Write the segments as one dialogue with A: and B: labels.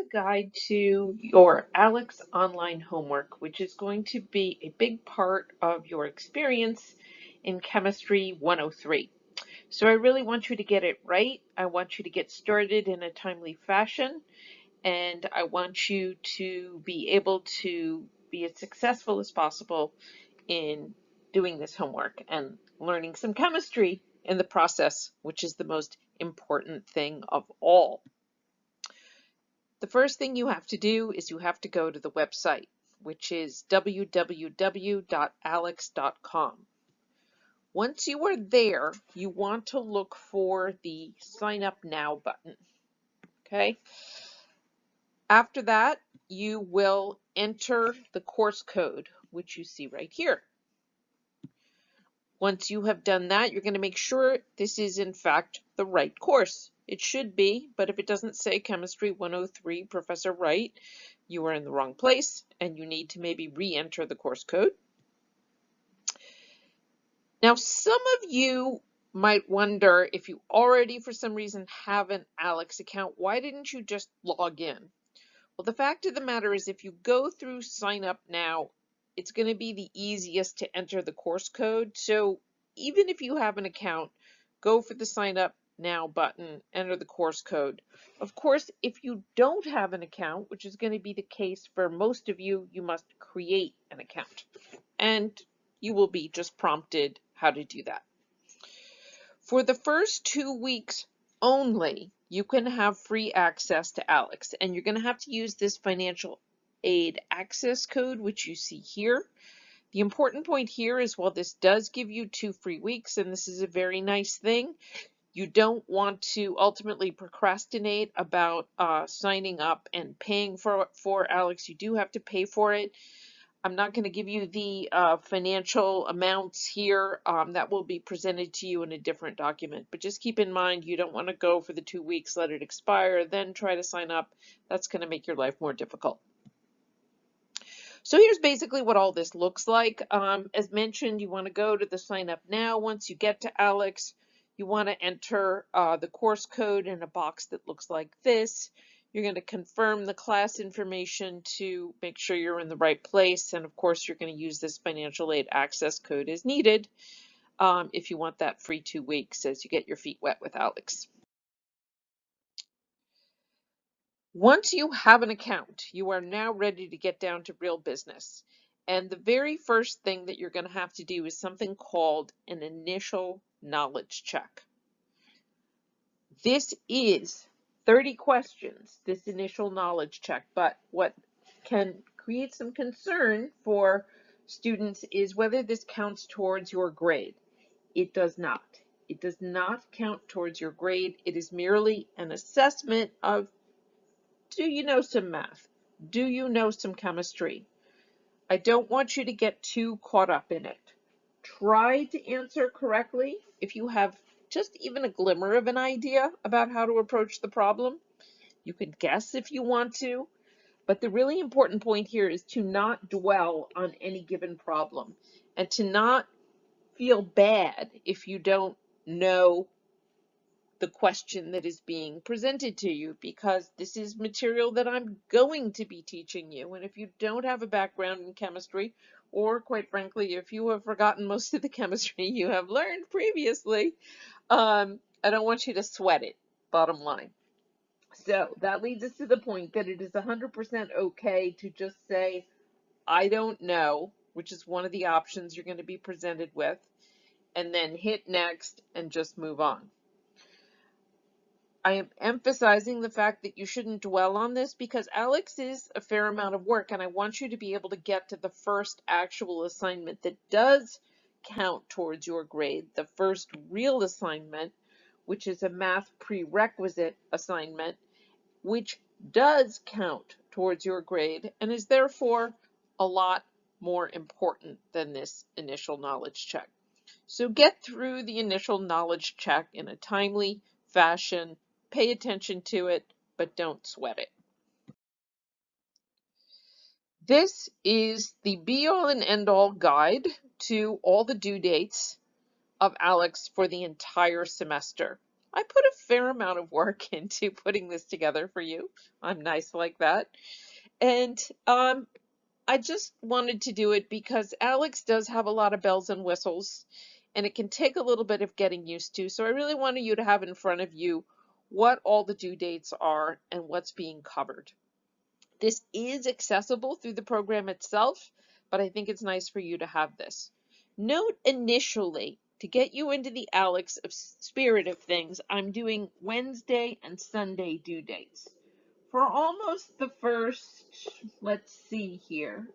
A: a guide to your ALEKS online homework, which is going to be a big part of your experience in Chemistry 103. So I really want you to get it right. I want you to get started in a timely fashion, and I want you to be able to be as successful as possible in doing this homework and learning some chemistry in the process, which is the most important thing of all. The first thing you have to do is you have to go to the website, which is www.aleks.com. Once you are there, you want to look for the Sign Up Now button. Okay. After that, you will enter the course code, which you see right here. Once you have done that, you're going to make sure this is in fact the right course. It should be, but if it doesn't say Chemistry 103 Professor Wright, you are in the wrong place and you need to maybe re-enter the course code. Now, some of you might wonder, if you already for some reason have an ALEKS account, why didn't you just log in? Well, the fact of the matter is, if you go through Sign Up Now, it's going to be the easiest to enter the course code. So even if you have an account, go for the Sign Up Now button, enter the course code. Of course, if you don't have an account, which is going to be the case for most of you, you must create an account. And you will be just prompted how to do that. For the first 2 weeks only, you can have free access to ALEKS, and you're going to have to use this financial aid access code, which you see here. The important point here is, while this does give you 2 free weeks, and this is a very nice thing, you don't want to ultimately procrastinate about signing up and paying for ALEKS. You do have to pay for it. I'm not going to give you the financial amounts here. That will be presented to you in a different document. But just keep in mind, you don't want to go for the 2 weeks, let it expire, then try to sign up. That's going to make your life more difficult. So here's basically what all this looks like. As mentioned, you want to go to the Sign Up Now. Once you get to ALEKS, you want to enter the course code in a box that looks like this. You're going to confirm the class information to make sure you're in the right place. And of course, you're going to use this financial aid access code as needed if you want that free 2 weeks as you get your feet wet with ALEKS. Once you have an account, you are now ready to get down to real business. And the very first thing that you're going to have to do is something called an initial knowledge check. This is 30 questions, this initial knowledge check, but what can create some concern for students is whether this counts towards your grade. It does not. It does not count towards your grade. It is merely an assessment of, do you know some math? Do you know some chemistry? I don't want you to get too caught up in it. Try to answer correctly if you have just even a glimmer of an idea about how to approach the problem. You can guess if you want to, but the really important point here is to not dwell on any given problem and to not feel bad if you don't know the question that is being presented to you, because this is material that I'm going to be teaching you. And if you don't have a background in chemistry, or quite frankly, if you have forgotten most of the chemistry you have learned previously, I don't want you to sweat it, bottom line. So that leads us to the point that it is 100% okay to just say, I don't know, which is one of the options you're going to be presented with, and then hit next and just move on. I am emphasizing the fact that you shouldn't dwell on this because ALEKS is a fair amount of work, and I want you to be able to get to the first actual assignment that does count towards your grade, the first real assignment, which is a math prerequisite assignment, which does count towards your grade and is therefore a lot more important than this initial knowledge check. So get through the initial knowledge check in a timely fashion. Pay attention to it, but don't sweat it. This is the be-all and end-all guide to all the due dates of ALEKS for the entire semester. I put a fair amount of work into putting this together for you. I'm nice like that. And I just wanted to do it because ALEKS does have a lot of bells and whistles, and it can take a little bit of getting used to. So I really wanted you to have in front of you what all the due dates are and what's being covered. This is accessible through the program itself, but I think it's nice for you to have this. Note initially, to get you into the ALEKS spirit of things, I'm doing Wednesday and Sunday due dates. For almost the first, let's see here,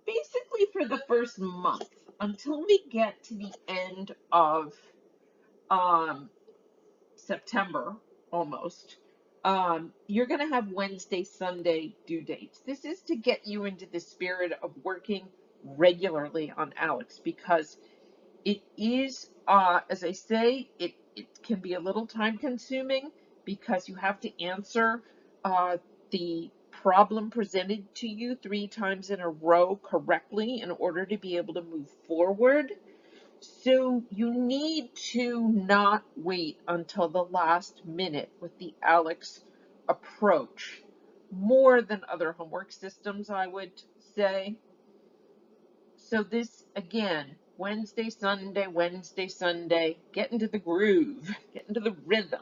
A: basically for the first month, until we get to the end of September almost, you're going to have Wednesday, Sunday due dates. This is to get you into the spirit of working regularly on ALEKS, because it is, as I say, it can be a little time consuming because you have to answer the problem presented to you 3 times in a row correctly in order to be able to move forward. So you need to not wait until the last minute with the ALEKS approach, more than other homework systems, I would say. So this, again, Wednesday, Sunday, get into the groove, get into the rhythm.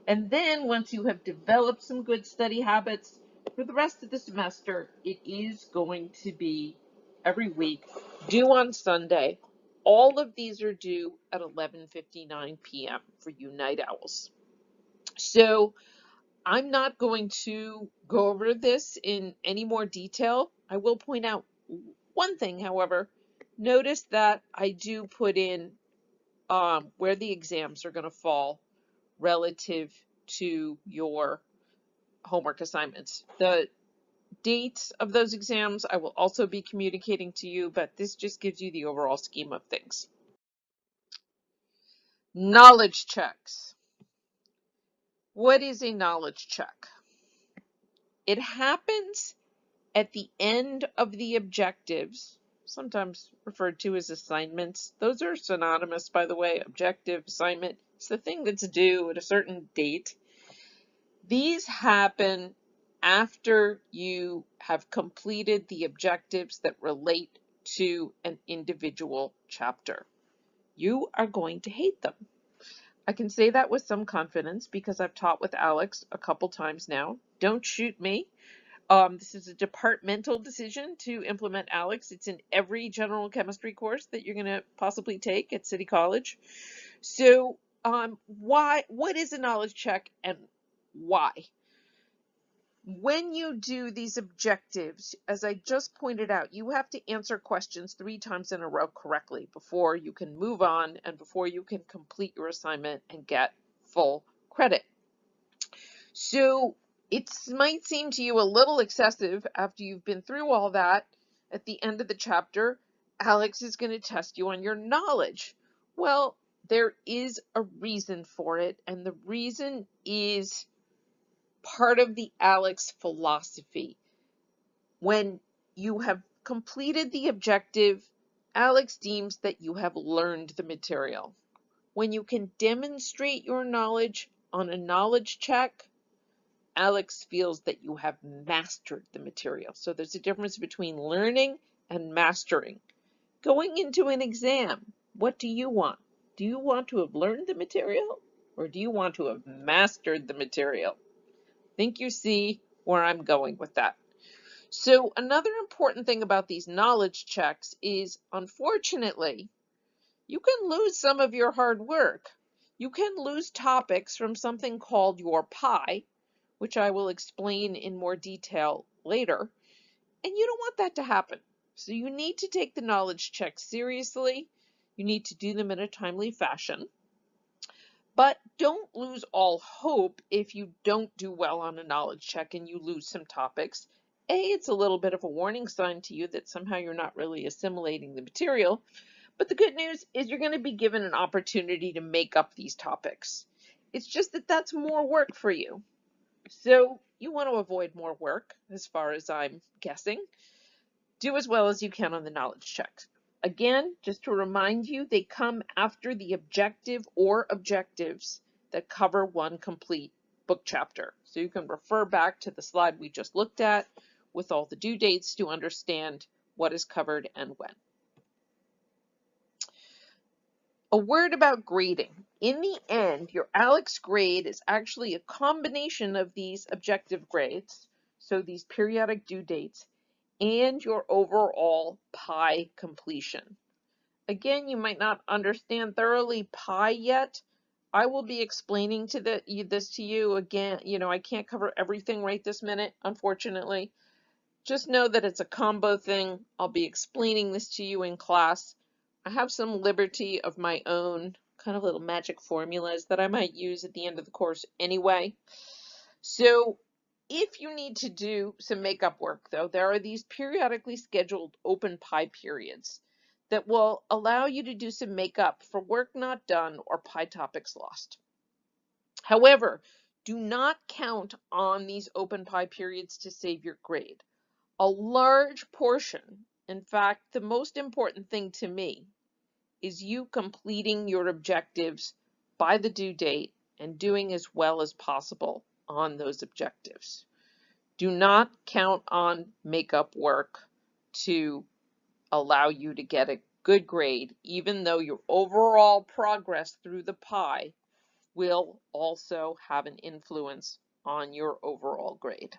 A: And then once you have developed some good study habits for the rest of the semester, it is going to be every week, due on Sunday. All of these are due at 11:59 p.m. for you night owls. So I'm not going to go over this in any more detail. I will point out one thing, however. Notice that I do put in where the exams are going to fall relative to your homework assignments. The dates of those exams I will also be communicating to you, but this just gives you the overall scheme of things. Knowledge checks. What is a knowledge check? It happens at the end of the objectives, sometimes referred to as assignments. Those are synonymous, by the way. Objective, assignment. It's the thing that's due at a certain date. These happen after you have completed the objectives that relate to an individual chapter. You are going to hate them. I can say that with some confidence because I've taught with ALEKS a couple times now. Don't shoot me. This is a departmental decision to implement ALEKS. It's in every general chemistry course that you're going to possibly take at City College. So what is a knowledge check and why? When you do these objectives, as I just pointed out, you have to answer questions 3 times in a row correctly before you can move on and before you can complete your assignment and get full credit. So it might seem to you a little excessive after you've been through all that. At the end of the chapter, ALEKS is going to test you on your knowledge. Well, there is a reason for it, and the reason is part of the ALEKS philosophy. When you have completed the objective, ALEKS deems that you have learned the material. When you can demonstrate your knowledge on a knowledge check, ALEKS feels that you have mastered the material. So there's a difference between learning and mastering. Going into an exam, what do you want? Do you want to have learned the material, or do you want to have mastered the material? Think you see where I'm going with that. So another important thing about these knowledge checks is, unfortunately, you can lose some of your hard work. You can lose topics from something called your pie, which I will explain in more detail later, and you don't want that to happen. So you need to take the knowledge checks seriously. You need to do them in a timely fashion. But don't lose all hope if you don't do well on a knowledge check and you lose some topics. It's a little bit of a warning sign to you that somehow you're not really assimilating the material. But the good news is you're going to be given an opportunity to make up these topics. It's just that that's more work for you. So you want to avoid more work, as far as I'm guessing. Do as well as you can on the knowledge checks. Again, just to remind you, they come after the objective or objectives that cover one complete book chapter. So you can refer back to the slide we just looked at with all the due dates to understand what is covered and when. A word about grading. In the end, your ALEKS grade is actually a combination of these objective grades, so these periodic due dates, and your overall PI completion. Again, you might not understand thoroughly PI yet. I will be explaining this to you again. I can't cover everything right this minute, unfortunately. Just know that it's a combo thing. I'll be explaining this to you in class. I have some liberty of my own, kind of little magic formulas that I might use at the end of the course anyway. So if you need to do some makeup work, though, there are these periodically scheduled open PI periods that will allow you to do some makeup for work not done or PI topics lost. However, do not count on these open PI periods to save your grade. A large portion, in fact, the most important thing to me, is you completing your objectives by the due date and doing as well as possible on those objectives. Do not count on makeup work to allow you to get a good grade, even though your overall progress through the PI will also have an influence on your overall grade.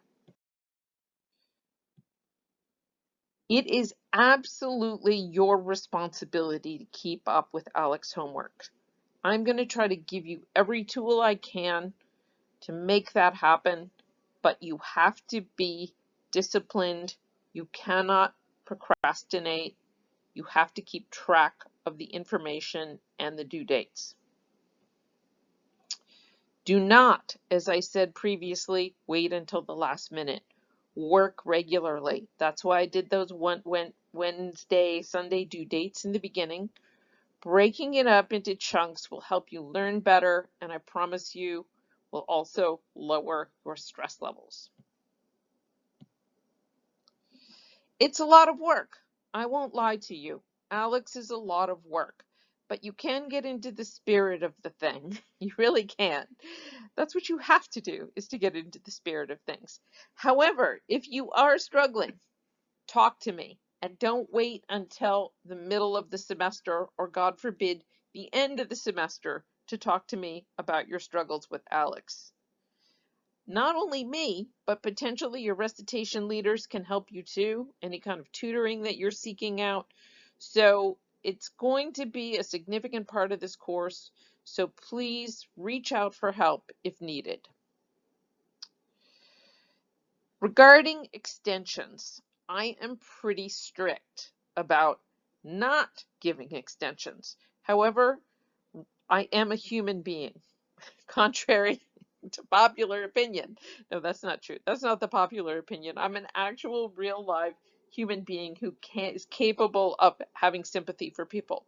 A: It is absolutely your responsibility to keep up with ALEKS homework. I'm going to try to give you every tool I can to make that happen, but you have to be disciplined. You cannot procrastinate. You have to keep track of the information and the due dates. Do not, as I said previously, wait until the last minute. Work regularly. That's why I did those Wednesday, Sunday due dates in the beginning. Breaking it up into chunks will help you learn better, and I promise you will also lower your stress levels. It's a lot of work. I won't lie to you. ALEKS is a lot of work, but you can get into the spirit of the thing. You really can. That's what you have to do, is to get into the spirit of things. However, if you are struggling, talk to me, and don't wait until the middle of the semester, or God forbid, the end of the semester, to talk to me about your struggles with ALEKS. Not only me, but potentially your recitation leaders can help you too, any kind of tutoring that you're seeking out. So it's going to be a significant part of this course, so please reach out for help if needed. Regarding extensions, I am pretty strict about not giving extensions. However, I am a human being, contrary to popular opinion. No, that's not true. That's not the popular opinion. I'm an actual real live human being who is capable of having sympathy for people.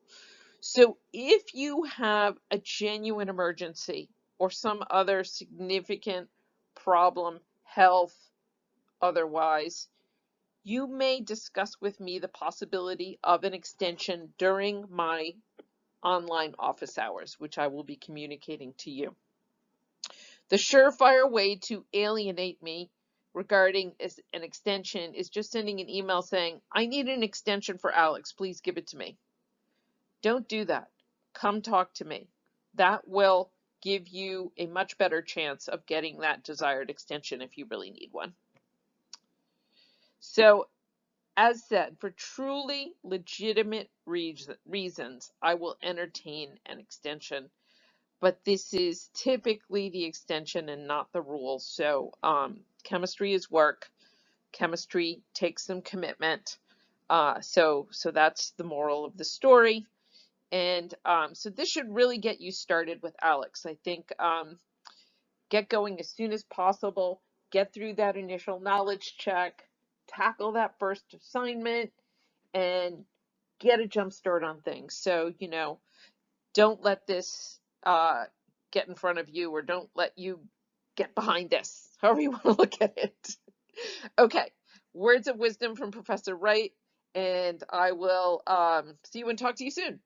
A: So if you have a genuine emergency or some other significant problem, health, otherwise, you may discuss with me the possibility of an extension during my online office hours, which I will be communicating to you. The surefire way to alienate me regarding an extension is just sending an email saying, I need an extension for ALEKS, please give it to me. Don't do that. Come talk to me. That will give you a much better chance of getting that desired extension if you really need one. So, as said, for truly legitimate reasons, I will entertain an extension. But this is typically the extension and not the rule. So chemistry is work. Chemistry takes some commitment. So that's the moral of the story. And so this should really get you started with ALEKS. I think get going as soon as possible. Get through that initial knowledge check. Tackle that first assignment and get a jump start on things. So, don't let this get in front of you, or don't let you get behind this, however you want to look at it. Okay, words of wisdom from Professor Wright, and I will see you and talk to you soon.